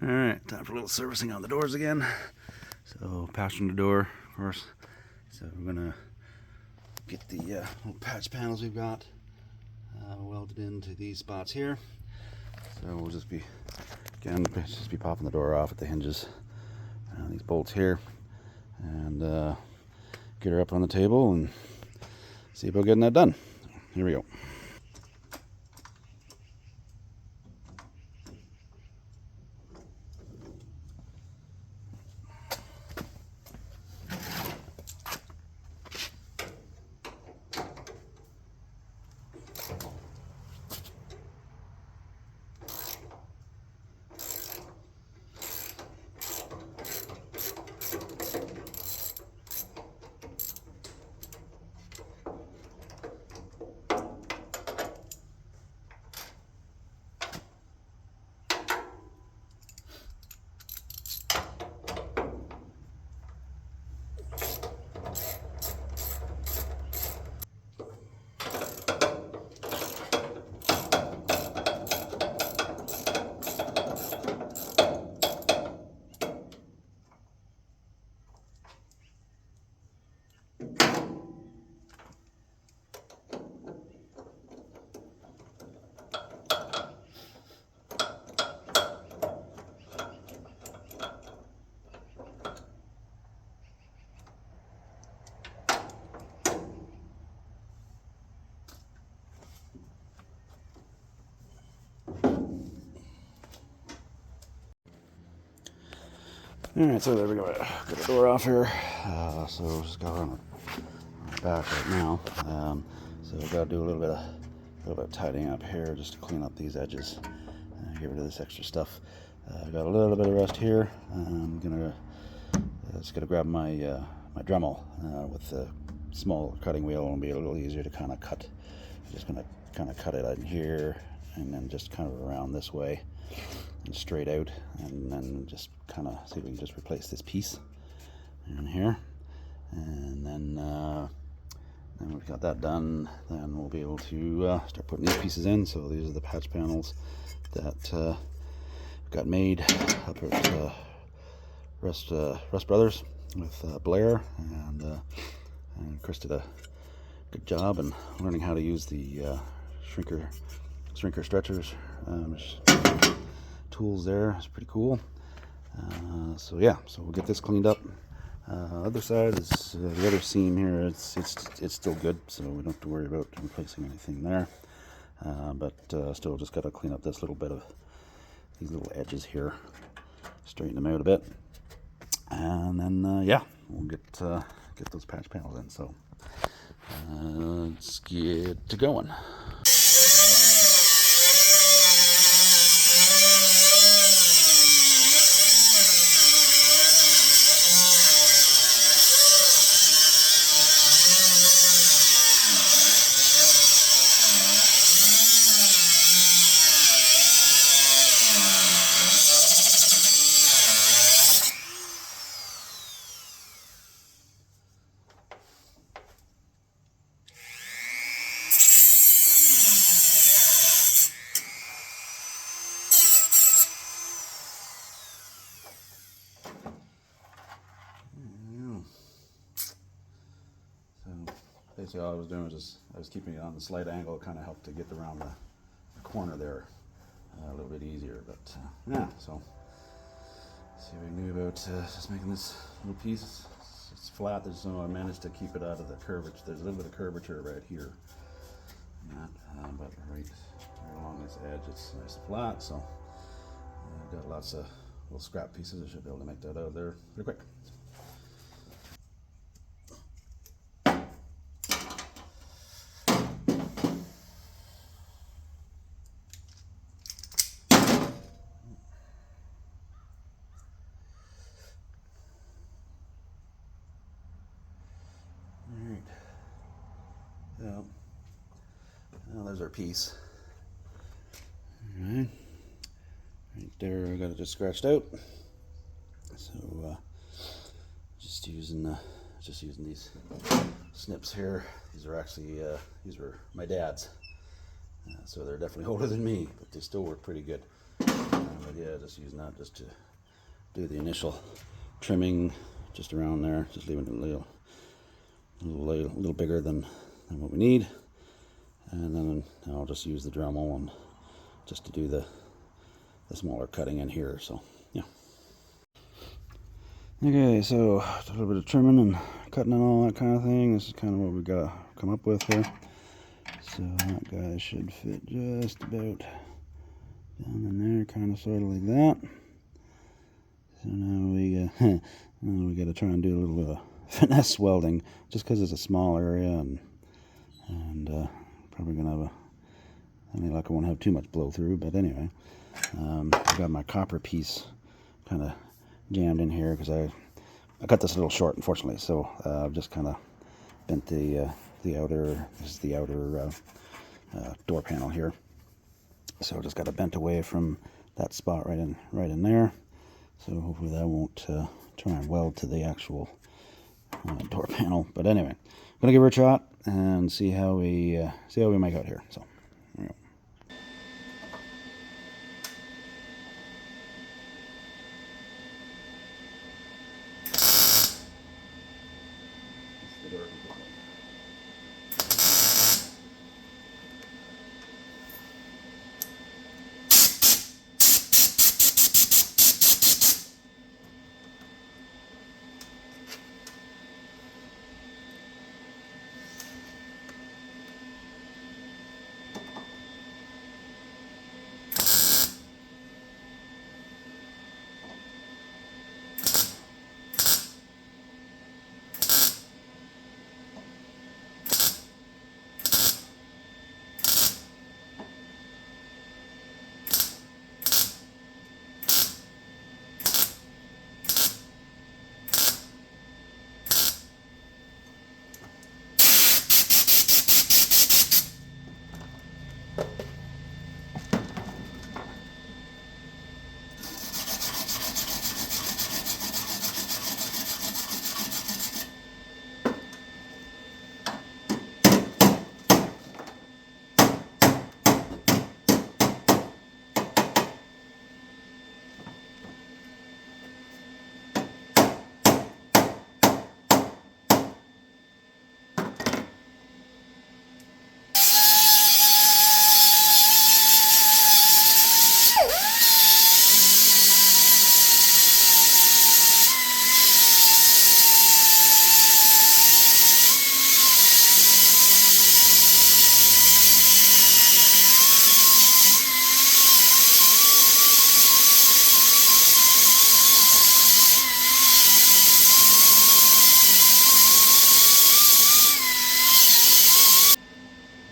Alright, time for a little servicing on the doors again. So, passenger door, of course. So we're gonna get the little patch panels we've got welded into these spots here. So we'll just be, again, just be popping the door off at the hinges on these bolts here. And get her up on the table and see about getting that done. Here we go. Alright, so there we go. Get the door off here. So just got on the back right now. So I've got to do a little bit of tidying up here just to clean up these edges. Get rid of this extra stuff. I got a little bit of rust here. I'm gonna just gonna grab my my Dremel with the small cutting wheel. It'll be a little easier to kind of cut. I'm just gonna kind of cut it out here and then just kind of around this way and straight out, and then just kind of see if we can just replace this piece in here, and then we've got that done. Then we'll be able to start putting these pieces in. So these are the patch panels that got made up at Rust Brothers with Blair, and Chris did a good job in learning how to use the shrinker stretchers tools there. It's pretty cool. So yeah, so we'll get this cleaned up. Other side is the other seam here. It's still good, so we don't have to worry about replacing anything there. But still, just got to clean up this little bit of these little edges here, straighten them out a bit, and then yeah, we'll get those patch panels in. So let's get to going. Basically all I was doing was just, I was keeping it on the slight angle. It kind of helped to get around the corner there a little bit easier. But yeah, so see what we can do about just making this little piece. It's flat, so I managed to keep it out of the curvature. There's a little bit of curvature right here, but right along this edge it's nice and flat. So I've got lots of little scrap pieces. I should be able to make that out of there pretty quick. So, well, there's our piece. All right, right there, I got it just scratched out. So, just using these snips here. These are actually these were my dad's, so they're definitely older than me, but they still work pretty good. But yeah, just using that just to do the initial trimming just around there, just leaving it a little bigger than what we need. And then I'll just use the Dremel and just to do the smaller cutting in here. So yeah. Okay, so a little bit of trimming and cutting and all that kind of thing. This is kind of what we got to come up with here. So that guy should fit just about down in there, kind of sort of like that. So now we got to try and do a little bit of finesse welding, just because it's a small area, and probably gonna have any luck I won't have too much blow through. But anyway, I got my copper piece kind of jammed in here because I cut this a little short, unfortunately. So I've just kind of bent the outer. This is the outer door panel here. So just got it bent away from that spot right in there. So hopefully that won't try and weld to the actual door panel. But anyway, I'm gonna give her a shot and see how we make out here. So there we go.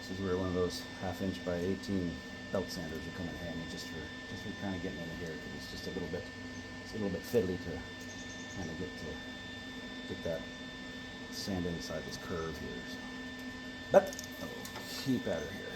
This is where one of those 1/2 inch by 18 belt sanders will come in handy, just for kind of getting in here, because it's just a little bit fiddly to kind of get that sand inside this curve here. So. But I'll keep at her here.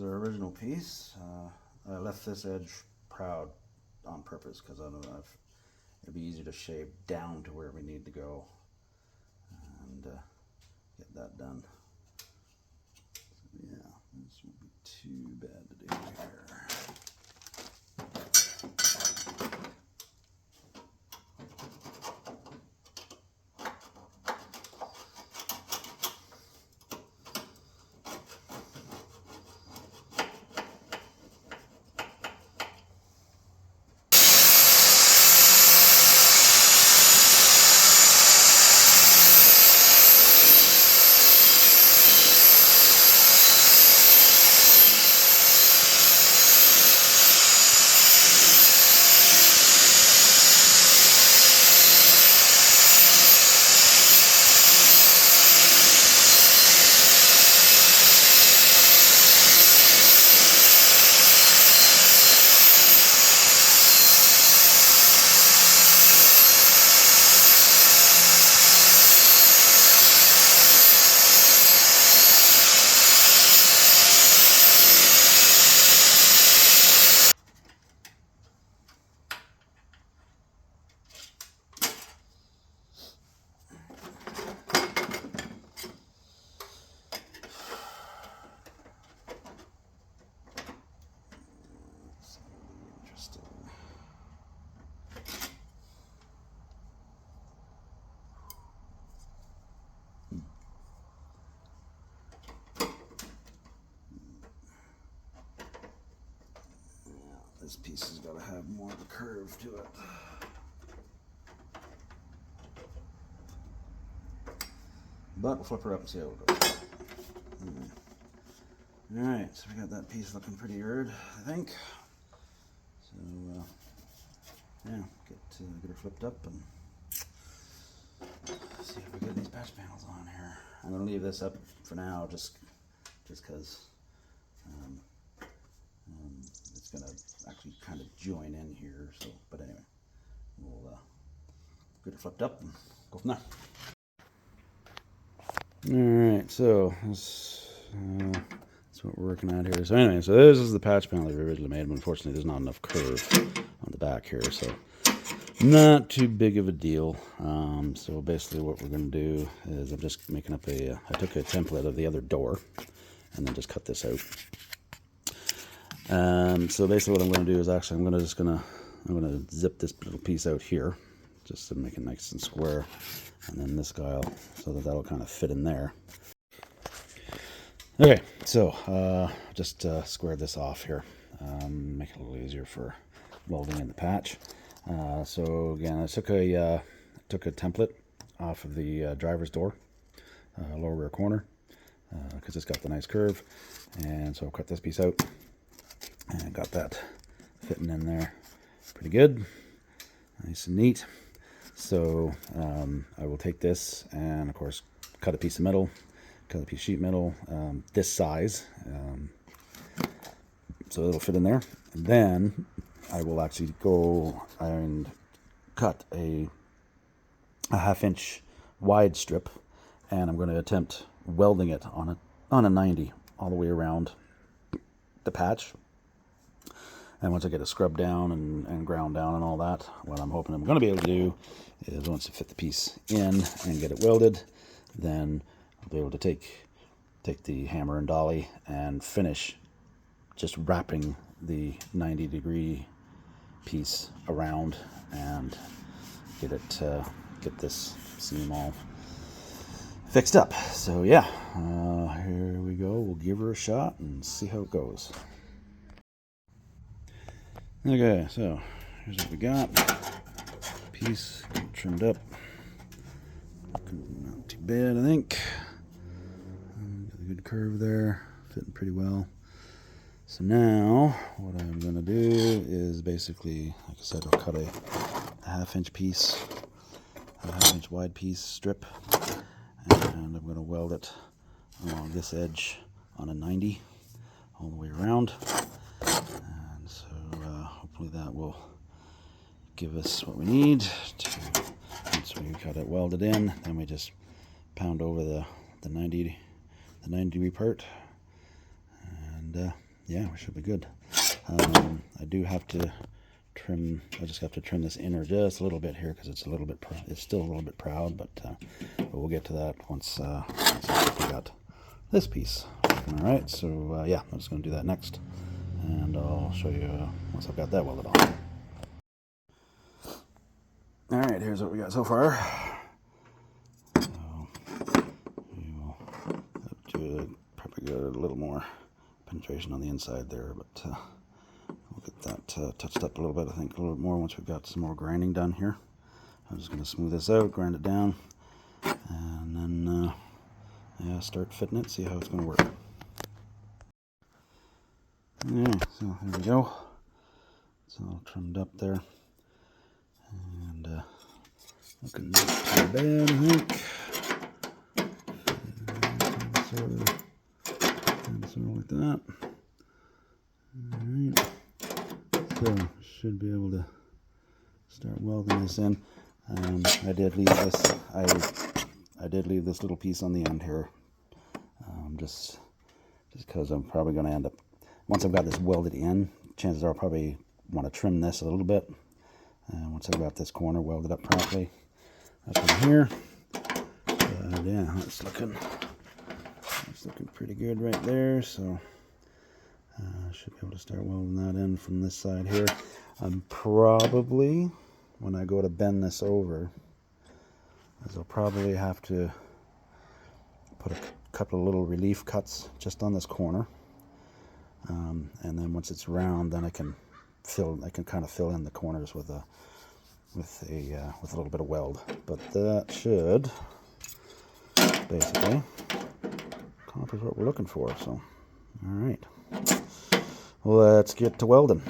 here's our original piece. I left this edge proud on purpose because I don't know if it'd be easier to shape down to where we need to go and get that done. So yeah, this won't be too bad to do here. This piece has got to have more of a curve to it. But we'll flip her up and see how it goes. Alright, so we got that piece looking pretty weird, I think. So, yeah, get her flipped up and see if we get these patch panels on here. I'm going to leave this up for now just because it's going to actually kind of join in here. So, but anyway, we'll get her flipped up and go from there. Alright, so that's what we're working at here. So anyway, so this is the patch panel that we originally made, but unfortunately there's not enough curve on the back here, so not too big of a deal. So basically what we're going to do is I'm just making up I took a template of the other door and then just cut this out. So basically what I'm going to do is actually I'm going to zip this little piece out here just to make it nice and square, and then this guy so that'll kind of fit in there. Okay, so just square this off here, make it a little easier for welding in the patch. So again, I took a template off of the driver's door, lower rear corner, because it's got the nice curve, and so I'll cut this piece out, and got that fitting in there pretty good, nice and neat. So I will take this and of course cut a piece of metal, cut a piece of sheet metal this size, so it'll fit in there. And then I will actually go and cut a 1/2 inch wide strip, and I'm going to attempt welding it on a 90 all the way around the patch. And once I get it scrubbed down and ground down and all that, what I'm hoping I'm going to be able to do is once I fit the piece in and get it welded, then I'll be able to take the hammer and dolly and finish just wrapping the 90-degree piece around and get this seam all fixed up. So yeah, here we go. We'll give her a shot and see how it goes. Okay, so here's what we got. Piece trimmed up. Not too bad, I think. Got a good curve there, fitting pretty well. So now what I'm going to do is basically, like I said, I'll cut a 1/2 inch piece, a 1/2 inch wide piece strip, and I'm going to weld it along this edge on a 90 all the way around. And so hopefully that will give us what we need once we got it welded in. Then we just pound over the 90 degree part, and yeah, we should be good. I do have to trim. I just have to trim this inner just a little bit here because it's a little bit. It's still a little bit proud, but we'll get to that once we got this piece. All right. So yeah, I'm just going to do that next, and I'll show you once I've got that welded on. All right. Here's what we got so far. So we will have to probably get a little more penetration on the inside there, but we'll get that touched up a little bit. I think a little bit more once we've got some more grinding done here. I'm just going to smooth this out, grind it down, and then yeah, start fitting it, see how it's going to work. Yeah, so there we go. It's all trimmed up there, and looking not too bad, I think. Sort of like that. Alright, so should be able to start welding this in. I did leave this. I did leave this little piece on the end here, just because I'm probably going to end up, once I've got this welded in, chances are I'll probably want to trim this a little bit. Once I've got this corner welded up properly up in here. But yeah, it's looking pretty good right there. So should be able to start welding that in from this side here. I'm probably, when I go to bend this over, I'll probably have to put a couple of little relief cuts just on this corner, and then once it's round, then I can kind of fill in the corners with a little bit of weld. But that should basically accomplish what we're looking for. So, all right, let's get to welding.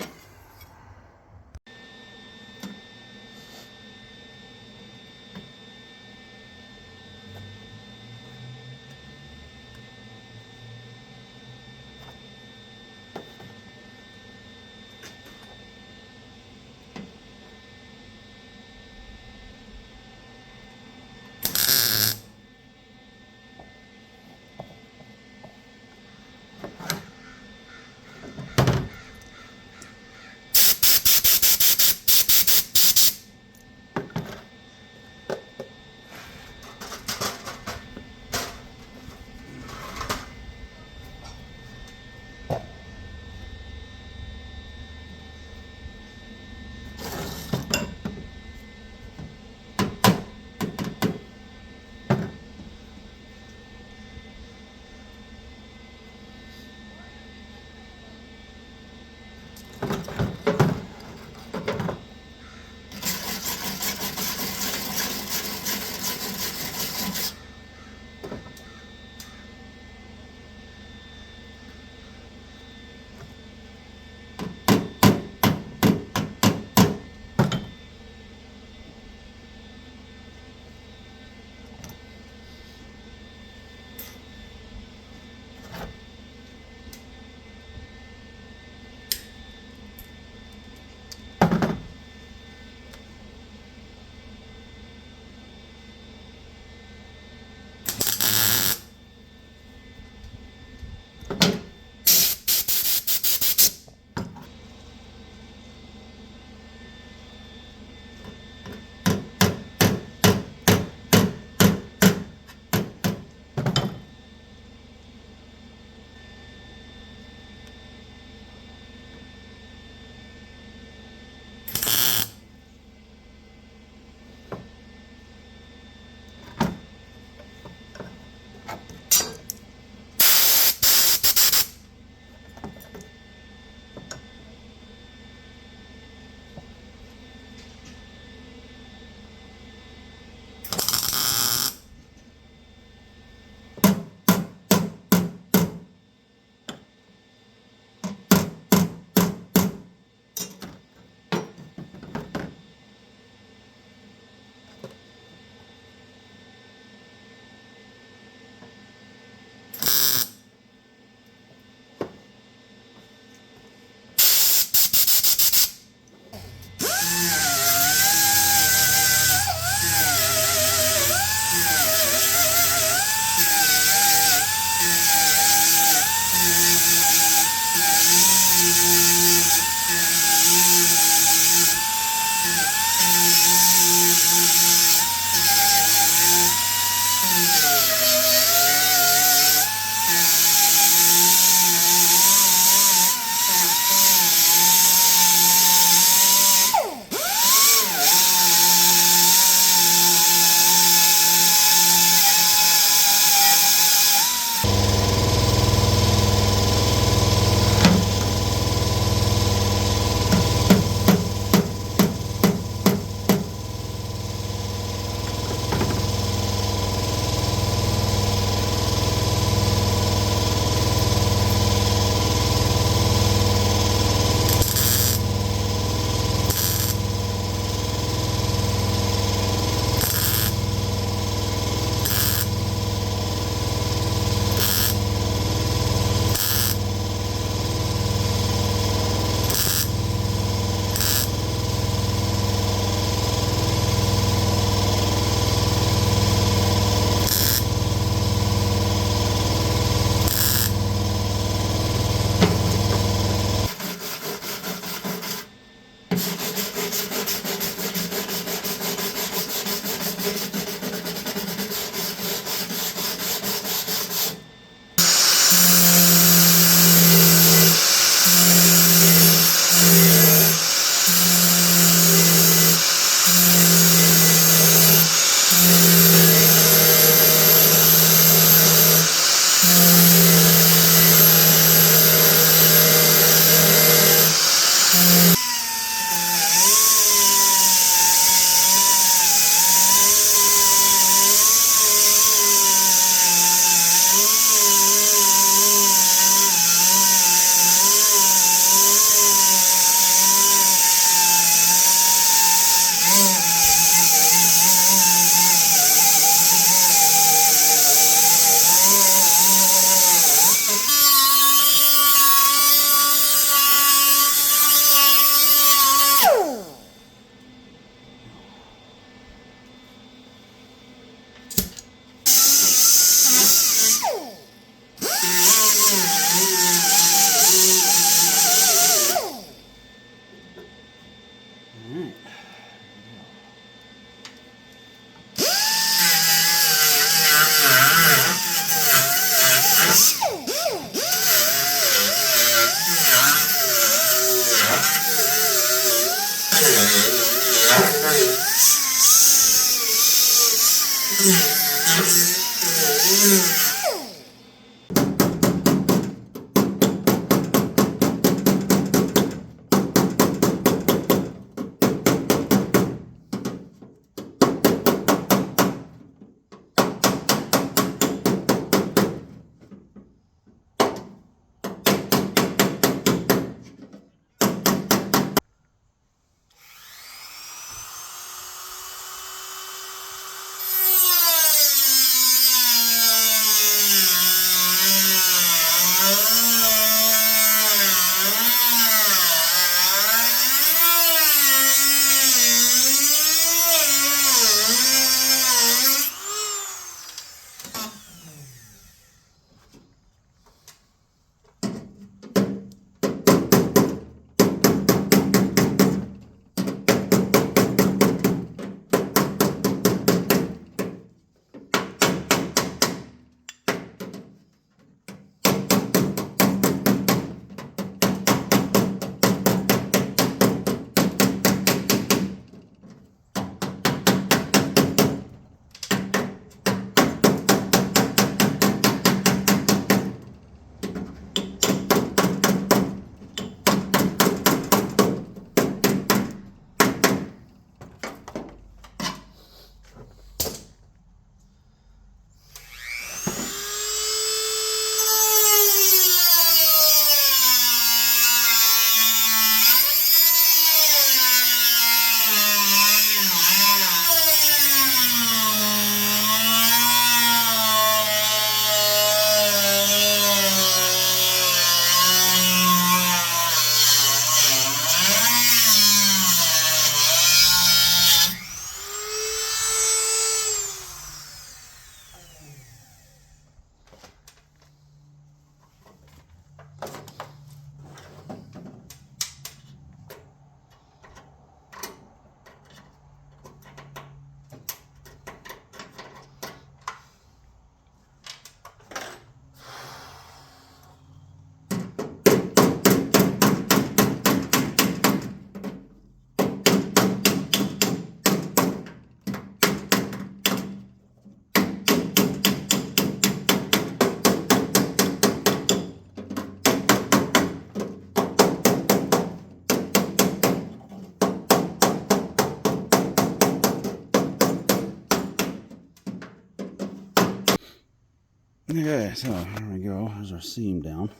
Okay, so here we go. There's our seam down.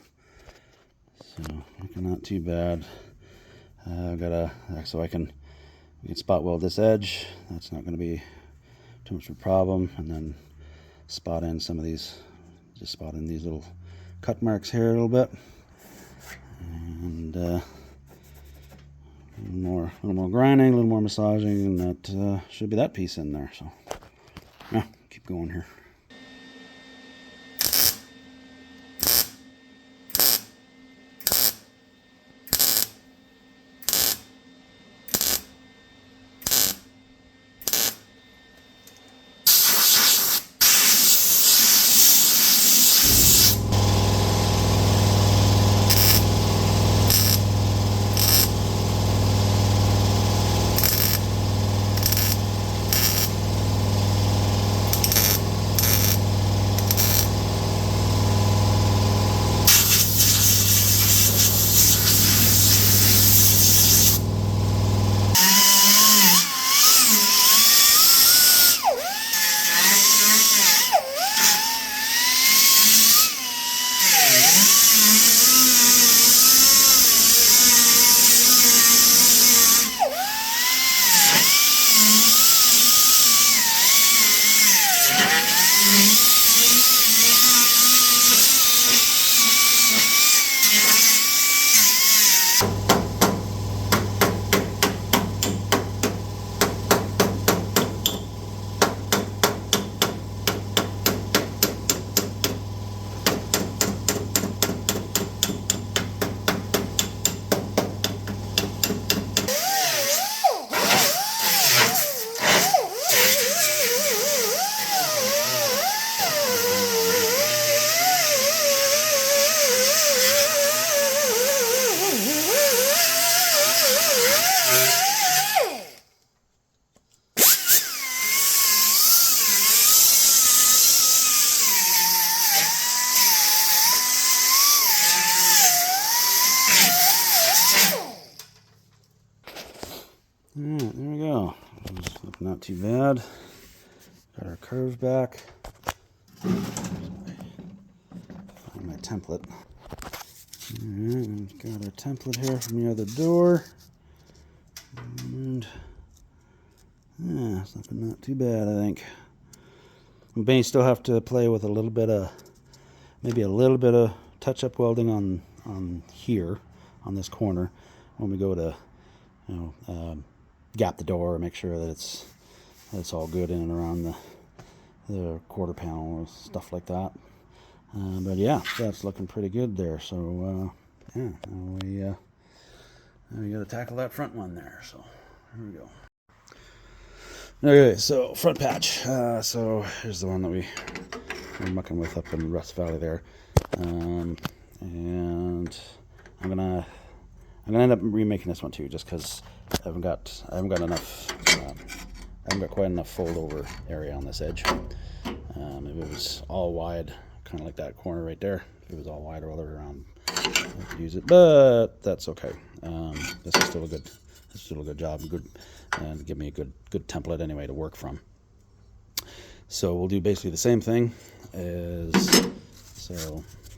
So looking not too bad. I've got a so we can spot weld this edge. That's not going to be too much of a problem. And then spot in some of these, just spot in these little cut marks here a little bit. And a little more grinding, a little more massaging, and that should be that piece in there. So yeah, keep going here. too bad. Got our curves back. Find my template. Alright, we've got our template here from the other door. And yeah, it's looking not too bad, I think. We may still have to play with a little bit of, maybe a little bit of touch-up welding on here, on this corner, when we go to, gap the door and make sure that it's all good in and around the quarter panel and stuff like that. But yeah, that's looking pretty good there. So yeah, now we got to tackle that front one there. So here we go. Okay, so front patch. So here's the one that we're mucking with up in Rust Valley there, and I'm gonna end up remaking this one too, just because I haven't got enough. I haven't got quite enough fold over area on this edge. If it was all wide, kind of like that corner right there, if it was all wide all the way around, I could use it, but that's okay. This is still a good job, and give me a good template anyway to work from. So we'll do basically the same thing as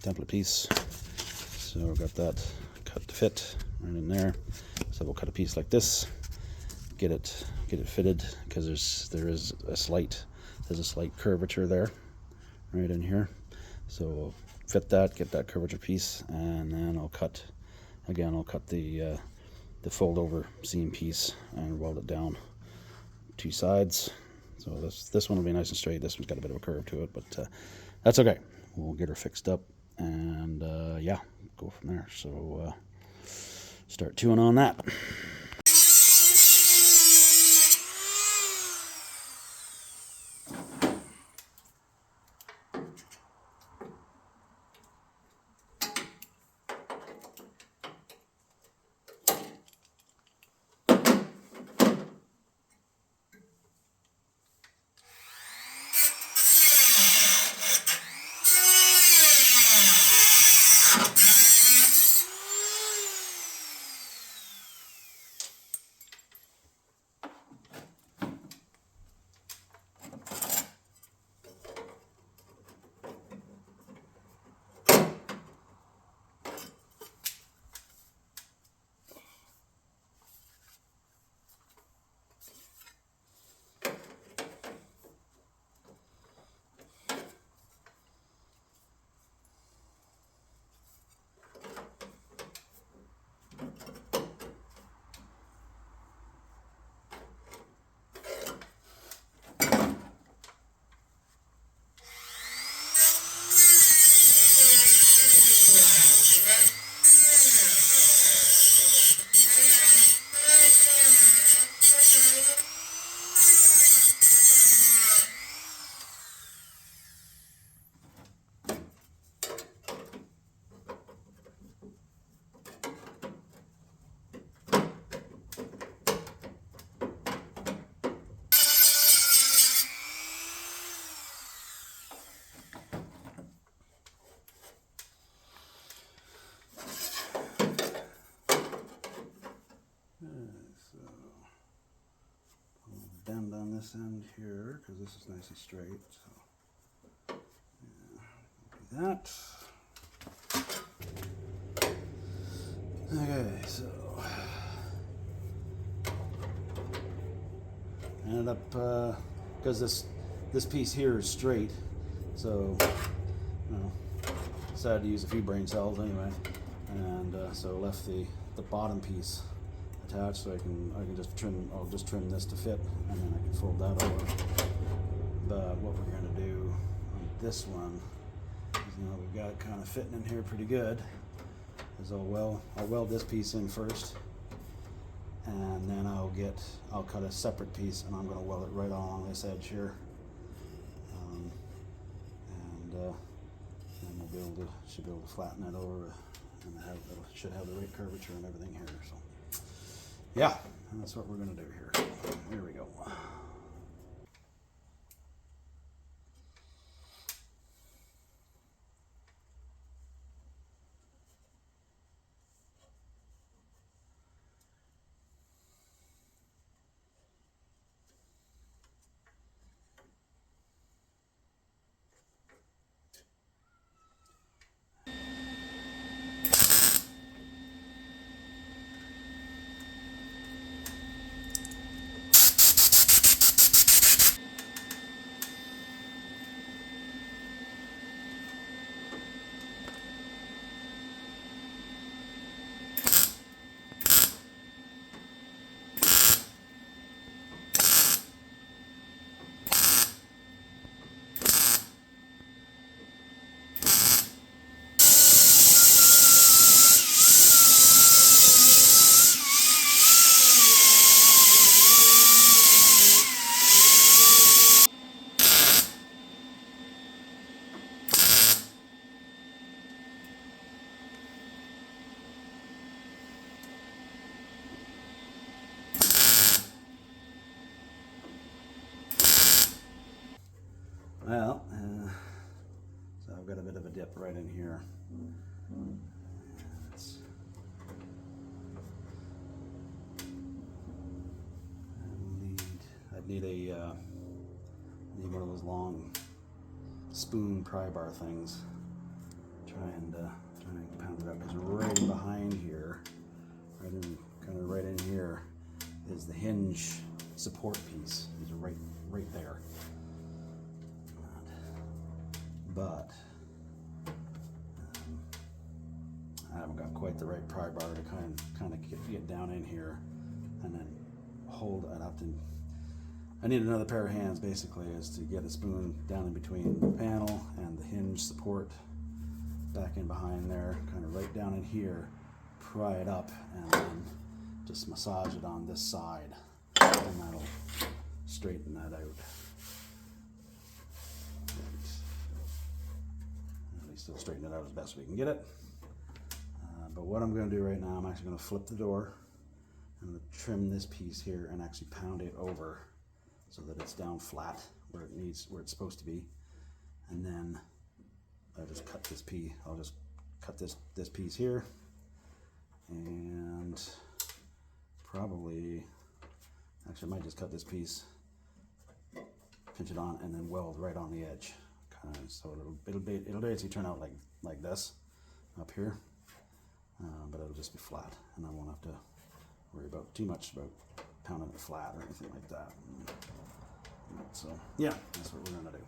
template piece. So I've got that cut to fit right in there. So we'll cut a piece like this, get it fitted, because there's a slight curvature there, right in here. So we'll fit that, get that curvature piece, and then I'll cut the fold over seam piece and weld it down two sides. So this one will be nice and straight. This one's got a bit of a curve to it, but that's okay. We'll get her fixed up, and yeah, go from there. So start chewing on that. Bend on this end here, because this is nice and straight. So yeah, do that. Okay, so I ended up, because this piece here is straight, so decided to use a few brain cells anyway, and so left the bottom piece attached, so I can just trim. I'll just trim this to fit, and then I can fold that over. But what we're going to do on this one is, we've got it kind of fitting in here pretty good. Is I'll weld this piece in first, and then I'll cut a separate piece, and I'm going to weld it right along this edge here, and then should be able to flatten it over, and should have the right curvature and everything here. So. Yeah, that's what we're going to do here. So here we go. Well, so I've got a bit of a dip right in here. I'd need one of those long spoon pry bar things. Try and pound it up, because right in behind here, right in here, is the hinge support piece. Is right there. But I haven't got quite the right pry bar to kind of get down in here and then hold. I need another pair of hands, basically, is to get a spoon down in between the panel and the hinge support, back in behind there, kind of right down in here, pry it up, and then just massage it on this side, and that'll straighten that out. At least it'll straighten it out as best we can get it. But what I'm going to do right now, I'm actually going to flip the door. I'm going to trim this piece here and actually pound it over so that it's down flat where it's supposed to be. And then I'll just cut this piece. I'll just cut this piece here, and actually I might just cut this piece, pinch it on, and then weld right on the edge. So it'll basically turn out like this up here, but it'll just be flat, and I won't have to worry too much about pounding it flat or anything like that. So yeah, that's what we're gonna do.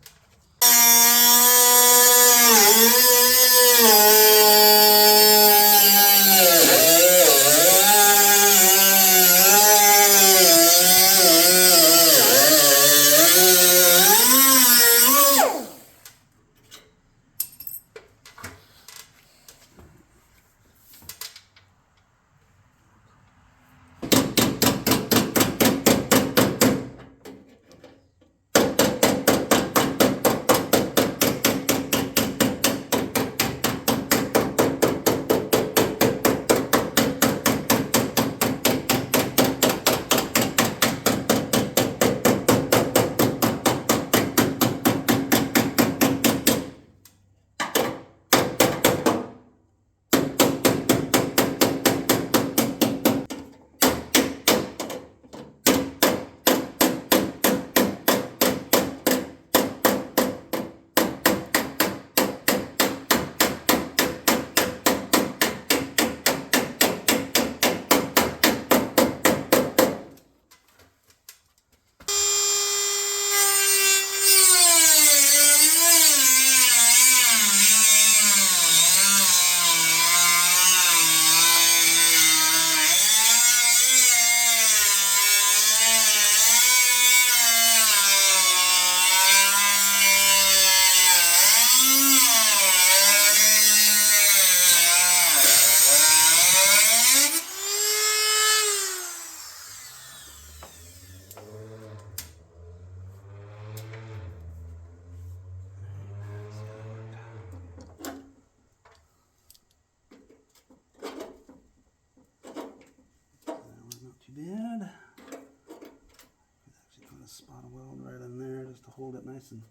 Bad. Actually put a spot of weld right in there just to hold it nice and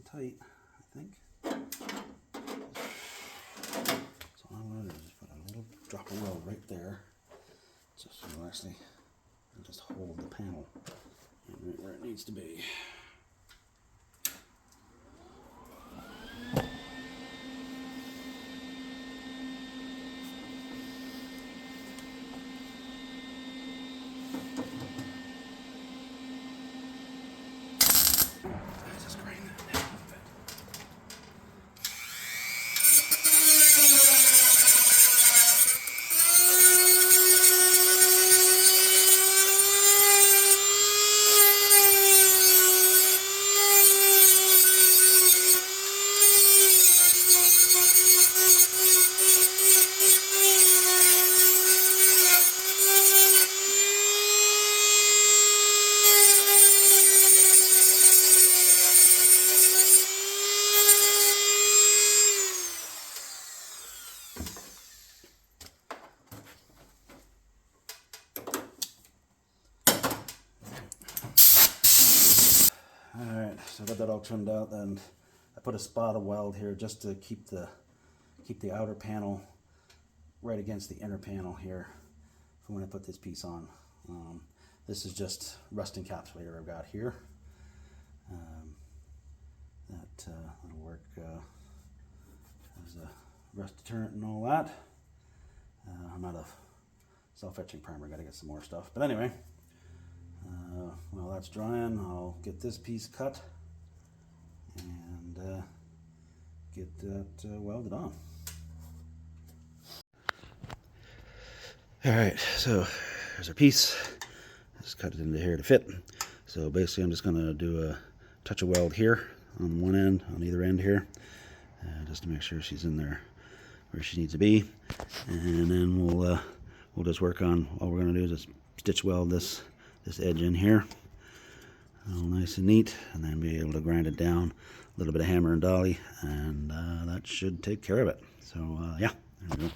tight, I think. So all I'm going to do is just put a little drop of weld right there, just so it'll actually just hold the panel right where it needs to be. Alright, so I got that all trimmed out, and I put a spot of weld here just to keep the outer panel right against the inner panel here for when I put this piece on. This is just rust encapsulator I've got here. That'll work as a rust deterrent and all that. I'm out of self-etching primer, gotta get some more stuff. But anyway, while that's drying, I'll get this piece cut and get that welded on. Alright, so there's our piece. Just cut it into here to fit. So basically I'm just going to do a touch of weld here on one end, on either end here, just to make sure she's in there where she needs to be. And then we'll just work on, all we're going to do is just stitch weld this edge in here, all nice and neat, and then be able to grind it down, a little bit of hammer and dolly, and that should take care of it. So yeah, there we go.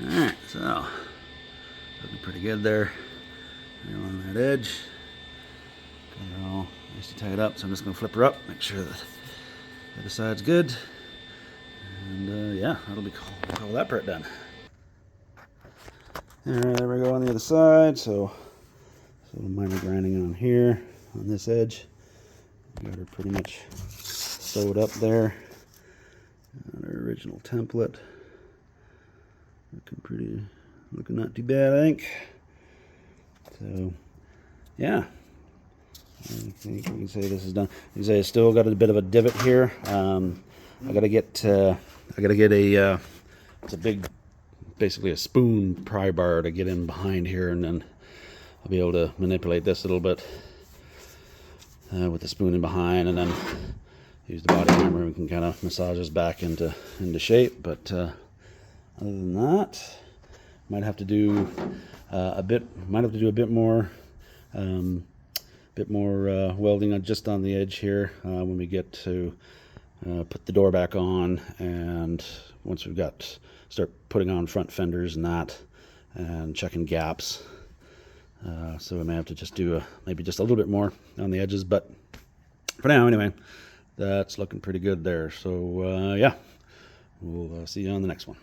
Alright, so looking pretty good there. Nail on that edge. Got her all nicely tied up, so I'm just going to flip her up, make sure that the other side's good. And yeah, that'll be cool. We'll call that part done. Alright, there we go on the other side. So minor grinding on here. on this edge. Got her pretty much sewed up there. Got our original template. Looking not too bad, I think. So, yeah. I think we can say this is done. You say I still got a bit of a divot here. I gotta get a it's a big, basically a spoon pry bar to get in behind here, and then I'll be able to manipulate this a little bit with the spoon in behind, and then use the body hammer and we can kind of massage this back into shape. But other than that, might have to do a bit more welding just on the edge here when we get to put the door back on, and once we've start putting on front fenders and that, and checking gaps. So we may have to just do maybe just a little bit more on the edges, but for now anyway, that's looking pretty good there. So yeah, we'll see you on the next one.